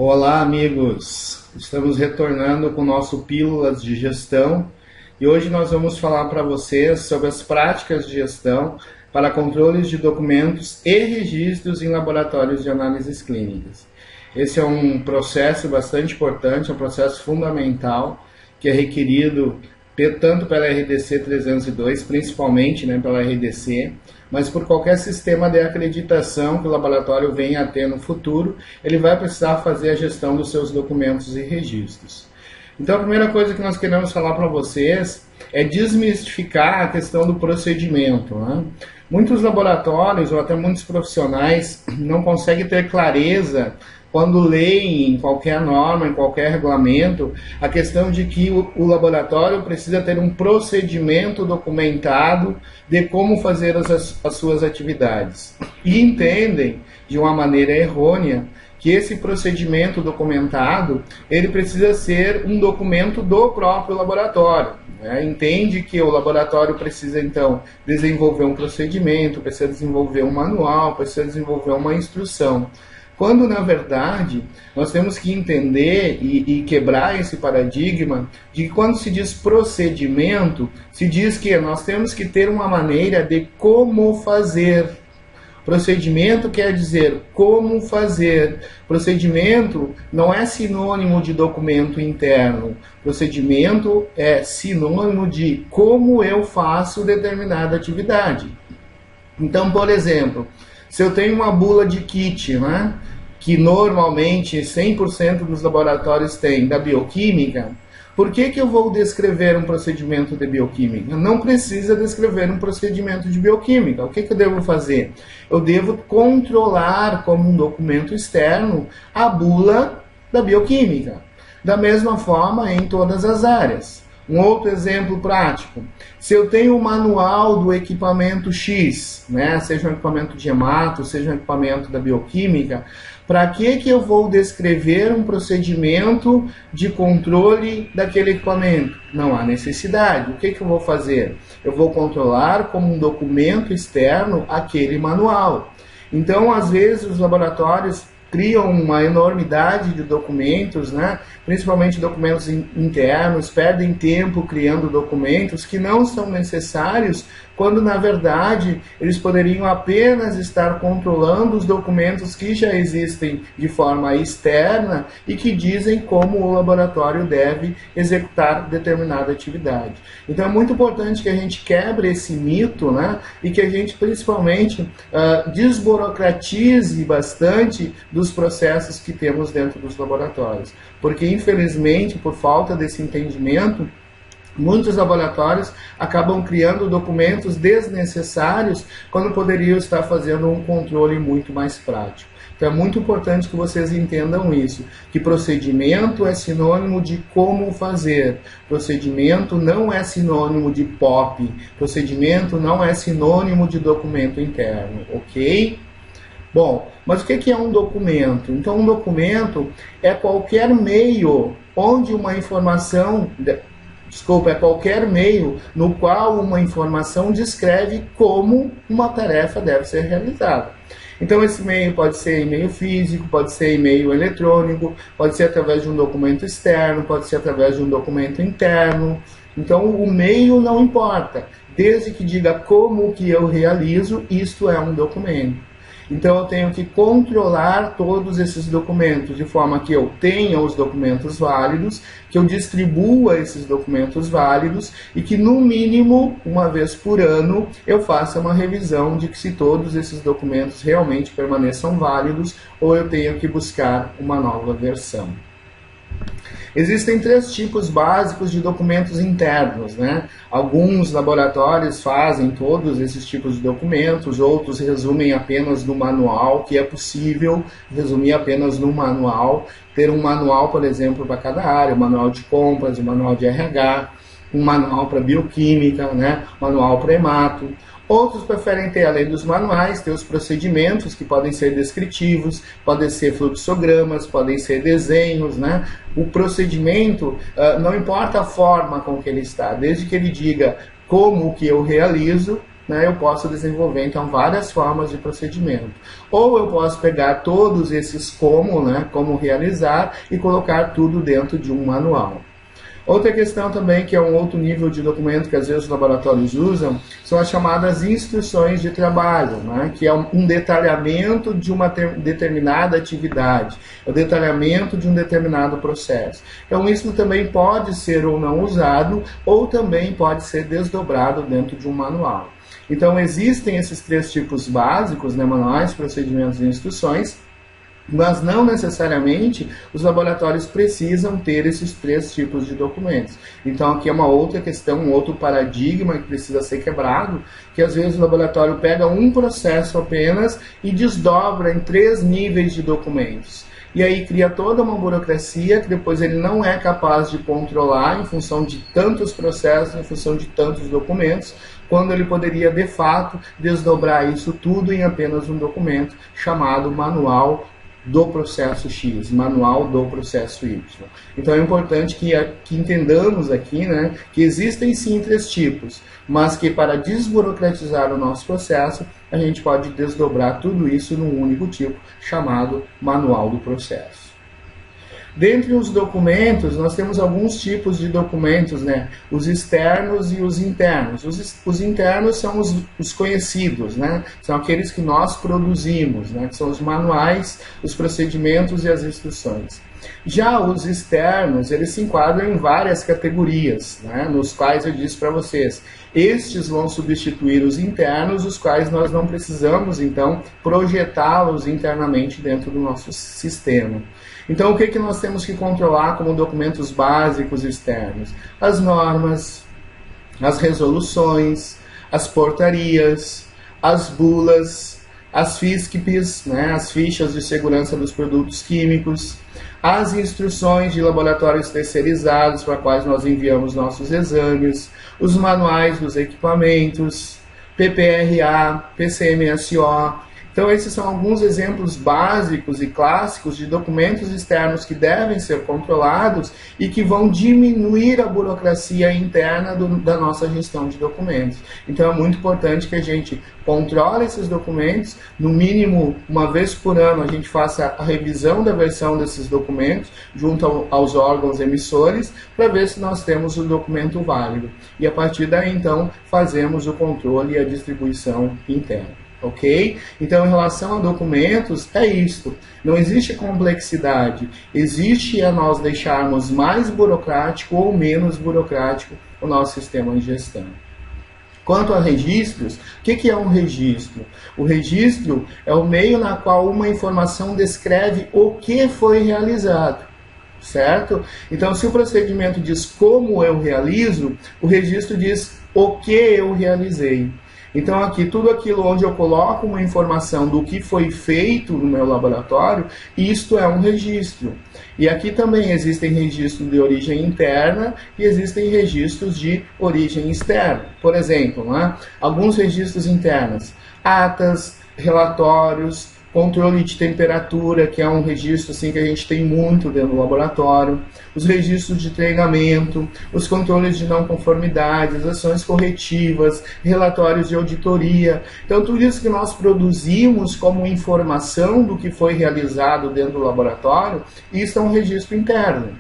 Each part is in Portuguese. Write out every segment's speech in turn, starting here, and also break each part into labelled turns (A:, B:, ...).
A: Olá, amigos! Estamos retornando com o nosso Pílulas de Gestão e hoje nós vamos falar para vocês sobre as práticas de gestão para controles de documentos e registros em laboratórios de análises clínicas. Esse é um processo bastante importante, é um processo fundamental que é requerido tanto pela RDC 302, principalmente pela RDC, mas por qualquer sistema de acreditação que o laboratório venha a ter no futuro, ele vai precisar fazer a gestão dos seus documentos e registros. Então a primeira coisa que nós queremos falar para vocês é desmistificar a questão do procedimento. Muitos laboratórios ou até muitos profissionais não conseguem ter clareza quando leem em qualquer norma, em qualquer regulamento, a questão de que o laboratório precisa ter um procedimento documentado de como fazer as suas atividades. E entendem, de uma maneira errônea, que esse procedimento documentado, ele precisa ser um documento do próprio laboratório. Entende que o laboratório precisa, então, desenvolver um procedimento, precisa desenvolver um manual, precisa desenvolver uma instrução. Quando, na verdade, nós temos que entender e quebrar esse paradigma de que quando se diz procedimento, se diz que nós temos que ter uma maneira de como fazer. Procedimento quer dizer como fazer. Procedimento não é sinônimo de documento interno. Procedimento é sinônimo de como eu faço determinada atividade. Então, por exemplo, se eu tenho uma bula de kit, que normalmente 100% dos laboratórios têm, da bioquímica, por que eu vou descrever um procedimento de bioquímica? Não precisa descrever um procedimento de bioquímica. O que eu devo fazer? Eu devo controlar como um documento externo a bula da bioquímica. Da mesma forma em todas as áreas. Um outro exemplo prático, se eu tenho o manual do equipamento X, seja um equipamento de hemato, seja um equipamento da bioquímica, para que eu vou descrever um procedimento de controle daquele equipamento? Não há necessidade. O que eu vou fazer? Eu vou controlar como um documento externo aquele manual. Então, às vezes, os laboratórios criam uma enormidade de documentos, principalmente documentos internos, perdem tempo criando documentos que não são necessários, quando na verdade eles poderiam apenas estar controlando os documentos que já existem de forma externa e que dizem como o laboratório deve executar determinada atividade. Então é muito importante que a gente quebre esse mito, e que a gente principalmente desburocratize bastante dos processos que temos dentro dos laboratórios. Porque, infelizmente, por falta desse entendimento, muitos laboratórios acabam criando documentos desnecessários quando poderiam estar fazendo um controle muito mais prático. Então é muito importante que vocês entendam isso, que procedimento é sinônimo de como fazer, procedimento não é sinônimo de POP, procedimento não é sinônimo de documento interno, ok? Bom, mas o que é um documento? Então um documento é qualquer meio onde uma informação... é qualquer meio no qual uma informação descreve como uma tarefa deve ser realizada. Então esse e-mail pode ser e-mail físico, pode ser e-mail eletrônico, pode ser através de um documento externo, pode ser através de um documento interno. Então o meio não importa, desde que diga como que eu realizo, isto é um documento. Então eu tenho que controlar todos esses documentos, de forma que eu tenha os documentos válidos, que eu distribua esses documentos válidos e que no mínimo, uma vez por ano, eu faça uma revisão de que se todos esses documentos realmente permaneçam válidos ou eu tenho que buscar uma nova versão. Existem 3 tipos básicos de documentos internos, Alguns laboratórios fazem todos esses tipos de documentos, outros resumem apenas no manual, que é possível resumir apenas no manual, ter um manual, por exemplo, para cada área, um manual de compras, um manual de RH, um manual para bioquímica, manual para hemato. Outros preferem ter, além dos manuais, ter os procedimentos que podem ser descritivos, podem ser fluxogramas, podem ser desenhos, O procedimento, não importa a forma com que ele está, desde que ele diga como que eu realizo, né, eu posso desenvolver então várias formas de procedimento. Ou eu posso pegar todos esses como, né, como realizar e colocar tudo dentro de um manual. Outra questão também, que é um outro nível de documento que às vezes os laboratórios usam, são as chamadas instruções de trabalho, né? Que é um detalhamento de uma determinada atividade, o detalhamento de um determinado processo. Então isso também pode ser ou não usado, ou também pode ser desdobrado dentro de um manual. Então existem esses três tipos básicos, né? Manuais, procedimentos e instruções, mas não necessariamente os laboratórios precisam ter esses três tipos de documentos. Então aqui é uma outra questão, um outro paradigma que precisa ser quebrado, que às vezes o laboratório pega um processo apenas e desdobra em 3 níveis de documentos. E aí cria toda uma burocracia que depois ele não é capaz de controlar em função de tantos processos, em função de tantos documentos, quando ele poderia, de fato, desdobrar isso tudo em apenas um documento chamado Manual do processo X, manual do processo Y. Então é importante que entendamos aqui, né, que existem sim 3 tipos, mas que para desburocratizar o nosso processo, a gente pode desdobrar tudo isso num único tipo, chamado manual do processo. Dentre os documentos, nós temos alguns tipos de documentos, né? Os externos e os internos. Os internos são os conhecidos, né? São aqueles que nós produzimos, né? Que são os manuais, os procedimentos e as instruções. Já os externos, eles se enquadram em várias categorias, né? Nos quais eu disse para vocês, estes vão substituir os internos, os quais nós não precisamos, então, projetá-los internamente dentro do nosso sistema. Então, o que nós temos que controlar como documentos básicos externos? As normas, as resoluções, as portarias, as bulas, as FISCPs, né, as fichas de segurança dos produtos químicos, as instruções de laboratórios terceirizados para quais nós enviamos nossos exames, os manuais dos equipamentos, PPRA, PCMSO. Então, esses são alguns exemplos básicos e clássicos de documentos externos que devem ser controlados e que vão diminuir a burocracia interna da nossa gestão de documentos. Então, é muito importante que a gente controle esses documentos, no mínimo uma vez por ano a gente faça a revisão da versão desses documentos junto aos órgãos emissores para ver se nós temos o documento válido. E a partir daí, então, fazemos o controle e a distribuição interna. Ok? Então, em relação a documentos, é isto. Não existe complexidade. Existe a nós deixarmos mais burocrático ou menos burocrático o nosso sistema de gestão. Quanto a registros, o que é um registro? O registro é o meio na qual uma informação descreve o que foi realizado. Certo? Então, se o procedimento diz como eu realizo, o registro diz o que eu realizei. Então aqui, tudo aquilo onde eu coloco uma informação do que foi feito no meu laboratório, isto é um registro. E aqui também existem registros de origem interna e existem registros de origem externa. Por exemplo, né, alguns registros internos, atas, relatórios, controle de temperatura, que é um registro assim, que a gente tem muito dentro do laboratório, os registros de treinamento, os controles de não conformidade, as ações corretivas, relatórios de auditoria. Então, tudo isso que nós produzimos como informação do que foi realizado dentro do laboratório, isso é um registro interno.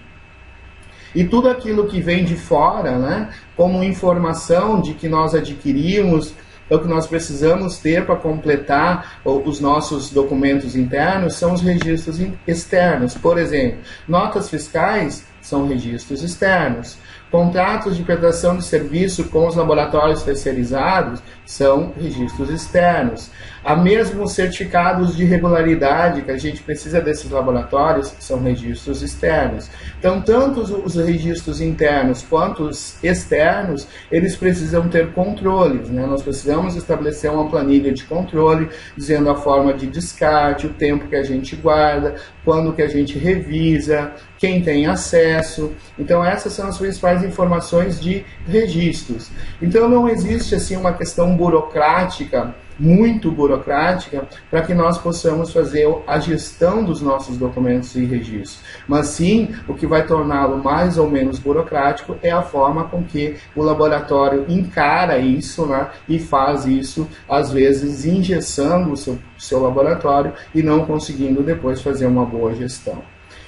A: E tudo aquilo que vem de fora, né, como informação de que nós adquirimos, é o que nós precisamos ter para completar os nossos documentos internos, são os registros externos. Por exemplo, notas fiscais são registros externos. Contratos de prestação de serviço com os laboratórios terceirizados são registros externos. Há mesmo certificados de regularidade que a gente precisa desses laboratórios, são registros externos. Então, tanto os registros internos quanto os externos, eles precisam ter controles, né? Nós precisamos estabelecer uma planilha de controle, dizendo a forma de descarte, o tempo que a gente guarda, quando que a gente revisa, quem tem acesso. Então, essas são as principais mais informações de registros. Então não existe assim uma questão burocrática, muito burocrática, para que nós possamos fazer a gestão dos nossos documentos e registros. Mas sim, o que vai torná-lo mais ou menos burocrático é a forma com que o laboratório encara isso, né, e faz isso, às vezes, engessando o seu laboratório e não conseguindo depois fazer uma boa gestão.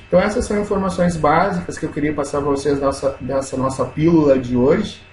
A: Então essas são informações básicas que eu queria passar para vocês dessa nossa pílula de hoje.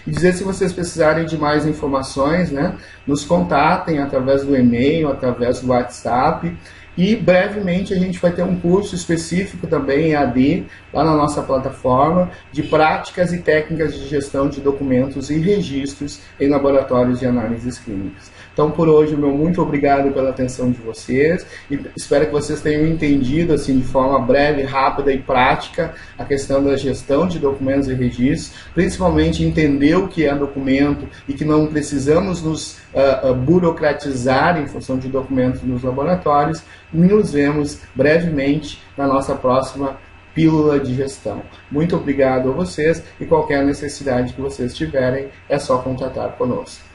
A: E dizer, se vocês precisarem de mais informações, né, nos contatem através do e-mail, através do WhatsApp. E brevemente a gente vai ter um curso específico também em AD, lá na nossa plataforma, de práticas e técnicas de gestão de documentos e registros em laboratórios de análises clínicas. Então, por hoje, meu muito obrigado pela atenção de vocês e espero que vocês tenham entendido assim, de forma breve, rápida e prática a questão da gestão de documentos e registros, principalmente entender o que é documento e que não precisamos nos burocratizar em função de documentos nos laboratórios. Nos vemos brevemente na nossa próxima pílula de gestão. Muito obrigado a vocês e qualquer necessidade que vocês tiverem é só contatar conosco.